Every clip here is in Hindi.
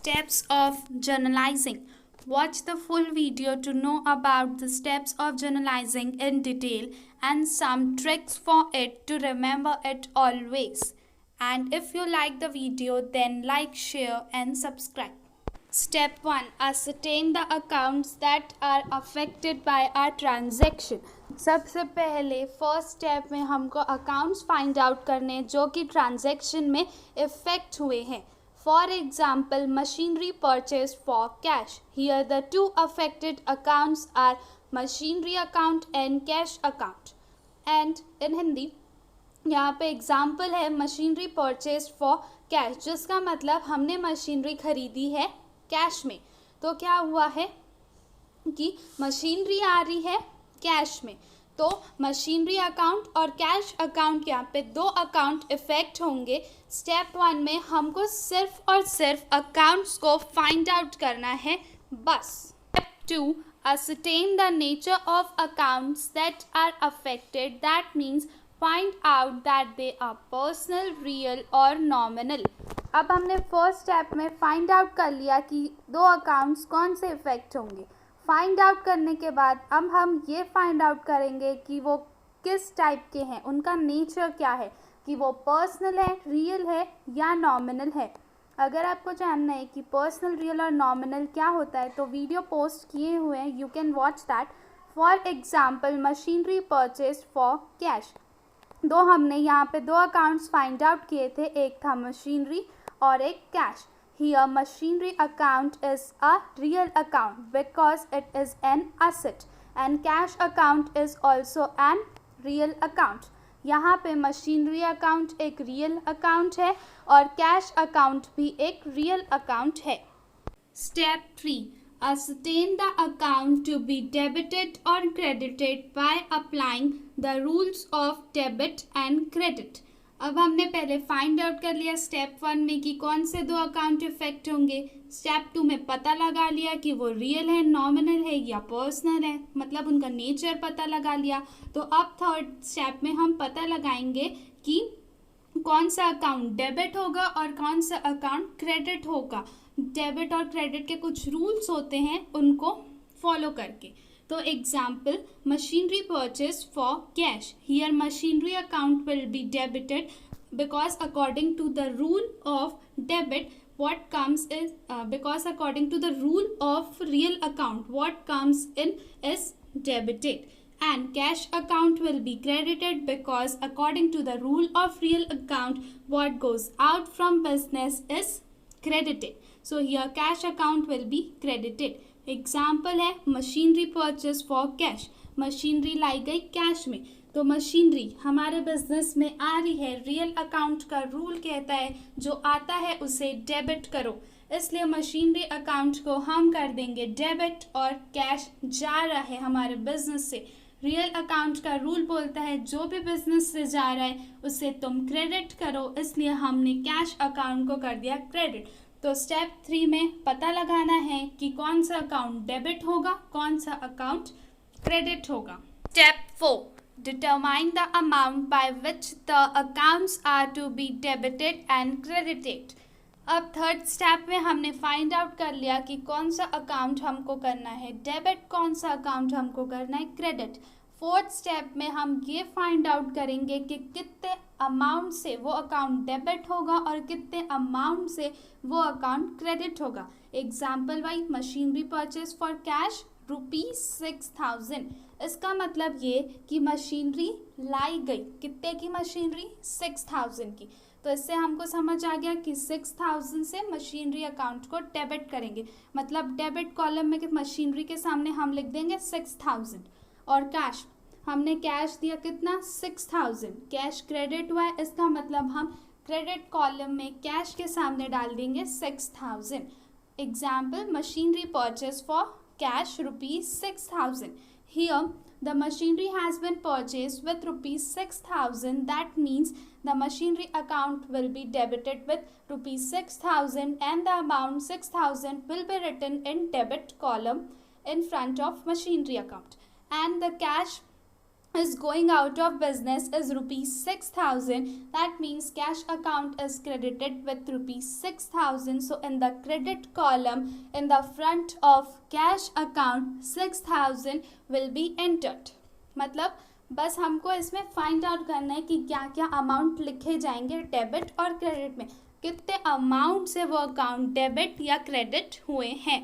Steps of journalizing. Watch the full video to know about the steps of journalizing in detail and some tricks for it to remember it always. And if you like the video, then like, share and subscribe. Step 1. Ascertain the accounts that are affected by our transaction. सबसे पहले फर्स्ट स्टेप में हमको अकाउंट्स फाइंड आउट करने जो कि ट्रांजैक्शन में इफेक्ट हुए हैं. For example, machinery purchase for cash. Here the two affected accounts are machinery account and cash account. And in Hindi यहाँ पे एग्जाम्पल है मशीनरी परचेज फॉर कैश, जिसका मतलब हमने मशीनरी खरीदी है कैश में. तो क्या हुआ है कि मशीनरी आ रही है कैश में, तो मशीनरी अकाउंट और कैश अकाउंट यहाँ पे दो अकाउंट इफेक्ट होंगे. स्टेप 1 में हमको सिर्फ और सिर्फ अकाउंट्स को फाइंड आउट करना है बस. Step 2. ascertain the nature of accounts that are affected. That means find out that they are personal, real और nominal. अब हमने फर्स्ट स्टेप में फाइंड आउट कर लिया कि दो अकाउंट्स कौन से इफेक्ट होंगे. फाइंड आउट करने के बाद अब हम ये फाइंड आउट करेंगे कि वो किस टाइप के हैं, उनका नेचर क्या है, कि वो पर्सनल है, रियल है या नॉमिनल है. अगर आपको जानना है कि पर्सनल, रियल और नॉमिनल क्या होता है तो वीडियो पोस्ट किए हुए हैं, you can watch that. For example, machinery purchase for cash. दो हमने यहाँ पे दो अकाउंट्स फाइंड आउट किए थे, एक था मशीनरी और एक cash. Here machinery account is a real account because it is an asset and cash account is also an real account. यहाँ पे मशीनरी अकाउंट एक रियल अकाउंट है और कैश अकाउंट भी एक रियल अकाउंट है. Step 3. Ascertain the account to be debited or credited by applying the rules of debit and credit. अब हमने पहले फाइंड आउट कर लिया स्टेप 1 में कि कौन से दो अकाउंट इफेक्ट होंगे. स्टेप 2 में पता लगा लिया कि वो रियल है, नॉमिनल है या पर्सनल है, मतलब उनका नेचर पता लगा लिया. तो अब थर्ड स्टेप में हम पता लगाएंगे कि कौन सा अकाउंट डेबिट होगा और कौन सा अकाउंट क्रेडिट होगा. डेबिट और क्रेडिट के कुछ रूल्स होते हैं, उनको फॉलो करके. तो example, machinery purchase for cash. Here machinery account will be debited because according to the rule of debit what comes is because according to the rule of real account what comes in is debited, and cash account will be credited because according to the rule of real account what goes out from business is credited. So here cash account will be credited. Example है machinery purchase for cash. Machinery लाई गई कैश में, तो मशीनरी हमारे बिजनेस में आ रही है. रियल अकाउंट का रूल कहता है जो आता है उसे डेबिट करो, इसलिए मशीनरी अकाउंट को हम कर देंगे डेबिट और कैश जा रहा है हमारे बिजनेस से. रियल अकाउंट का रूल बोलता है जो भी बिजनेस से जा रहा है उसे तुम क्रेडिट करो, इसलिए हमने कैश अकाउंट को कर दिया क्रेडिट. तो स्टेप 3 में पता लगाना है कि कौन सा अकाउंट डेबिट होगा, कौन सा अकाउंट क्रेडिट होगा. Step 4. Determine the amount by which the accounts are to be debited and credited. अब थर्ड स्टेप में हमने फाइंड आउट कर लिया कि कौन सा अकाउंट हमको करना है डेबिट, कौन सा अकाउंट हमको करना है क्रेडिट. फोर्थ स्टेप में हम ये फाइंड आउट करेंगे कि कितने अमाउंट से वो अकाउंट डेबिट होगा और कितने अमाउंट से वो अकाउंट क्रेडिट होगा. Example wise, machinery purchase for cash ₹6,000. इसका मतलब ये कि मशीनरी लाई गई, कितने की मशीनरी, 6,000 की. तो इससे हमको समझ आ गया कि 6,000 से मशीनरी अकाउंट को डेबिट करेंगे, मतलब डेबिट कॉलम में मशीनरी के सामने हम लिख देंगे 6,000. और कैश, हमने कैश दिया कितना, 6,000. कैश क्रेडिट हुआ है, इसका मतलब हम क्रेडिट कॉलम में कैश के सामने डाल देंगे 6,000. Example, machinery purchase for cash ₹6,000. Here the machinery has been purchased with ₹6,000. That means the machinery account will be debited with ₹6,000 and the amount 6,000 will be written in debit column in front of machinery account, and the cash is going out of business is rupees 6,000. That means cash account is credited with rupees 6,000. So in the credit column in the front of cash account 6,000 will be entered. मतलब बस हमको इसमें फाइंड आउट करना है कि क्या क्या अमाउंट लिखे जाएंगे डेबिट और क्रेडिट में, कितने अमाउंट से वो अकाउंट डेबिट या क्रेडिट हुए हैं.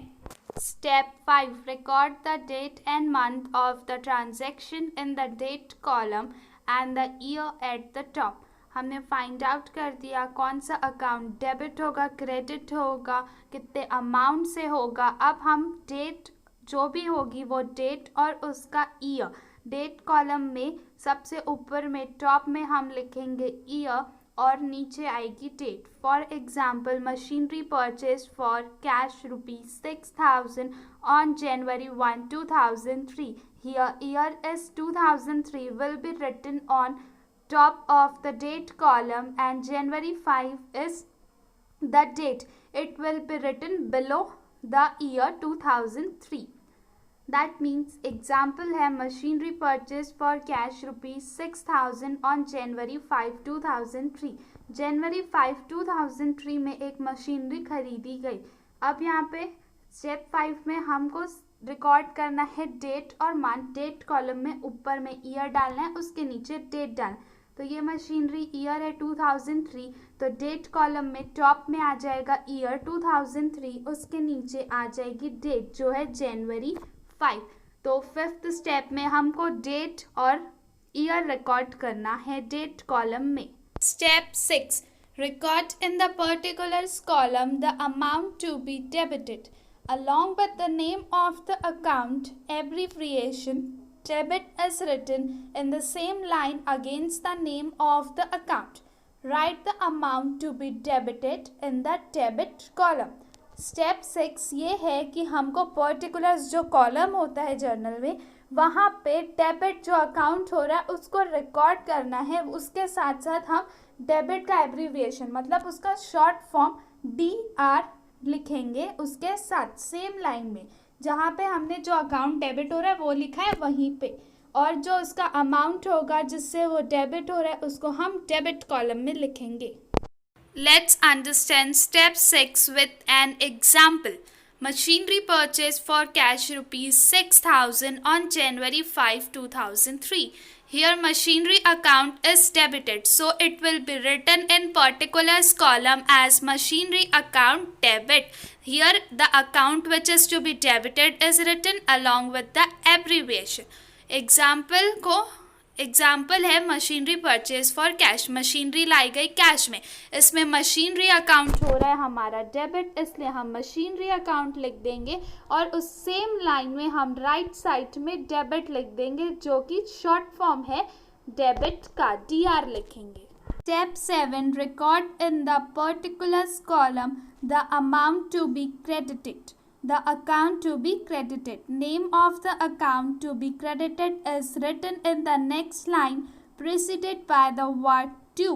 Step 5. Record the date and month of the transaction in the date column and the year at the top. हमने फाइंड आउट कर दिया कौन सा अकाउंट डेबिट होगा, क्रेडिट होगा, कितने अमाउंट से होगा. अब हम डेट जो भी होगी वो डेट और उसका ईयर. डेट कॉलम में सबसे ऊपर में टॉप में हम लिखेंगे ईयर और नीचे आएगी date. For example machinery purchase for cash rupees 6,000 on January 1, 2003. Here year is 2003 will be written on top of the date column and January 5 is the date. It will be written below the year 2003. That means example है machinery purchase for cash rupees 6,000 on January 5, 2003. January 5, 2003 में एक मशीनरी खरीदी गई. अब यहाँ पे स्टेप 5 में हमको रिकॉर्ड करना है डेट और मंथ. डेट कॉलम में ऊपर में ईयर डालना है, उसके नीचे डेट डालना. तो ये मशीनरी ईयर है 2003, तो डेट कॉलम में टॉप में आ जाएगा ईयर 2003, उसके नीचे आ जाएगी डेट जो है January 5. तो फिफ्थ स्टेप में हमको डेट और ईयर रिकॉर्ड करना है डेट कॉलम में. Step 6. Record in the particulars column the amount to be debited along with the name of the account. Abbreviation debit is written in the same line against the name of the account. Write the amount to be debited in the debit column. Step 6 ये है कि हमको पर्टिकुलर्स जो कॉलम होता है जर्नल में वहाँ पे डेबिट जो अकाउंट हो रहा है उसको रिकॉर्ड करना है. उसके साथ साथ हम डेबिट का एब्रीविएशन मतलब उसका शॉर्ट फॉर्म DR लिखेंगे उसके साथ सेम लाइन में जहाँ पे हमने जो अकाउंट डेबिट हो रहा है वो लिखा है वहीं पे, और जो उसका अमाउंट होगा जिससे वो डेबिट हो रहा है उसको हम डेबिट कॉलम में लिखेंगे. Let's understand step 6 with an example. Machinery purchase for cash rupees 6,000 on January 5, 2003. Here machinery account is debited, so it will be written in particulars column as machinery account debit. Here the account which is to be debited is written along with the abbreviation. Example है machinery purchase for cash. Machinery लाई गई कैश में, इसमें मशीनरी अकाउंट हो रहा है हमारा डेबिट, इसलिए हम मशीनरी अकाउंट लिख देंगे और उस सेम लाइन में हम राइट साइड में डेबिट लिख देंगे जो कि शॉर्ट फॉर्म है डेबिट का, DR लिखेंगे. Step 7. Record in the particulars column the amount to be credited. The account to be credited. Name of the account to be credited is written in the next line preceded by the word to.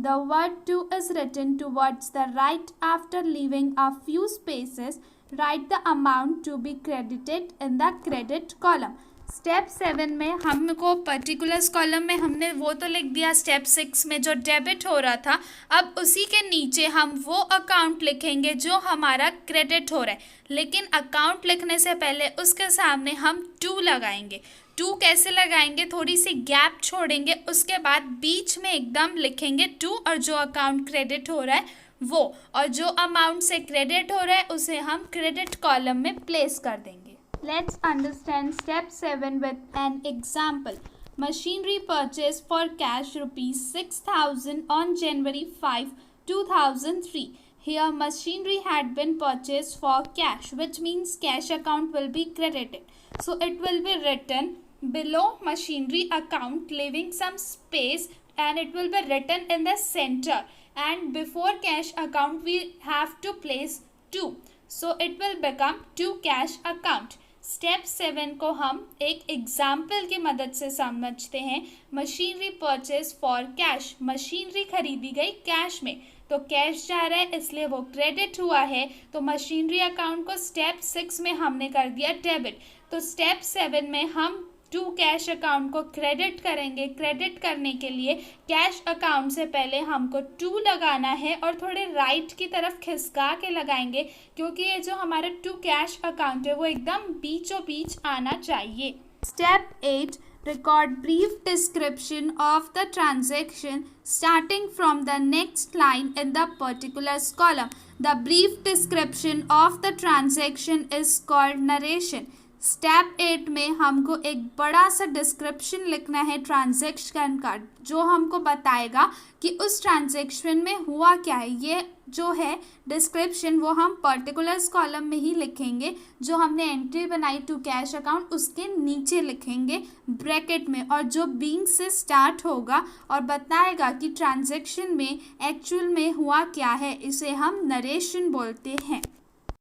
The word to is written towards the right after leaving a few spaces. Write the amount to be credited in the credit column. Step 7 में हमको पर्टिकुलर्स कॉलम में हमने वो तो लिख दिया स्टेप 6 में जो डेबिट हो रहा था. अब उसी के नीचे हम वो अकाउंट लिखेंगे जो हमारा क्रेडिट हो रहा है, लेकिन अकाउंट लिखने से पहले उसके सामने हम टू लगाएंगे. टू कैसे लगाएंगे, थोड़ी सी गैप छोड़ेंगे, उसके बाद बीच में एकदम लिखेंगे टू और जो अकाउंट क्रेडिट हो रहा है वो, और जो अमाउंट से क्रेडिट हो रहा है उसे हम क्रेडिट कॉलम में प्लेस कर देंगे. Let's understand step 7 with an example. Machinery purchase for cash rupees 6,000 on January 5, 2003. Here machinery had been purchased for cash, which means cash account will be credited. So it will be written below machinery account, leaving some space, and it will be written in the center. And before cash account we have to place 2. So it will become to cash account. Step 7 को हम एक एग्जाम्पल की मदद से समझते हैं. Machinery purchase for cash. Machinery खरीदी गई कैश में, तो कैश जा रहा है इसलिए वो क्रेडिट हुआ है, तो मशीनरी अकाउंट को स्टेप 6 में हमने कर दिया डेबिट. तो स्टेप 7 में हम टू कैश अकाउंट को क्रेडिट करेंगे। क्रेडिट करने के लिए कैश अकाउंट से पहले हमको टू लगाना है और थोड़े राइट की तरफ खिसका के लगाएंगे, क्योंकि ये जो हमारा टू कैश अकाउंट है वो एकदम बीचों बीच आना चाहिए। Step 8, record brief description of the transaction starting from the next line in the particulars column. The brief description of the transaction is called narration. Step 8 में हमको एक बड़ा सा डिस्क्रिप्शन लिखना है ट्रांजैक्शन का, जो हमको बताएगा कि उस ट्रांजैक्शन में हुआ क्या है। ये जो है डिस्क्रिप्शन वो हम पर्टिकुलर्स कॉलम में ही लिखेंगे। जो हमने एंट्री बनाई टू कैश अकाउंट उसके नीचे लिखेंगे ब्रैकेट में, और जो बीइंग से स्टार्ट होगा और बताएगा कि ट्रांजैक्शन में एक्चुअल में हुआ क्या है, इसे हम नरेशन बोलते हैं।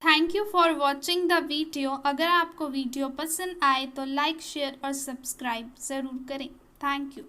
Thank you for watching the video. अगर आपको वीडियो पसंद आए तो लाइक, शेयर और सब्सक्राइब ज़रूर करें। Thank you.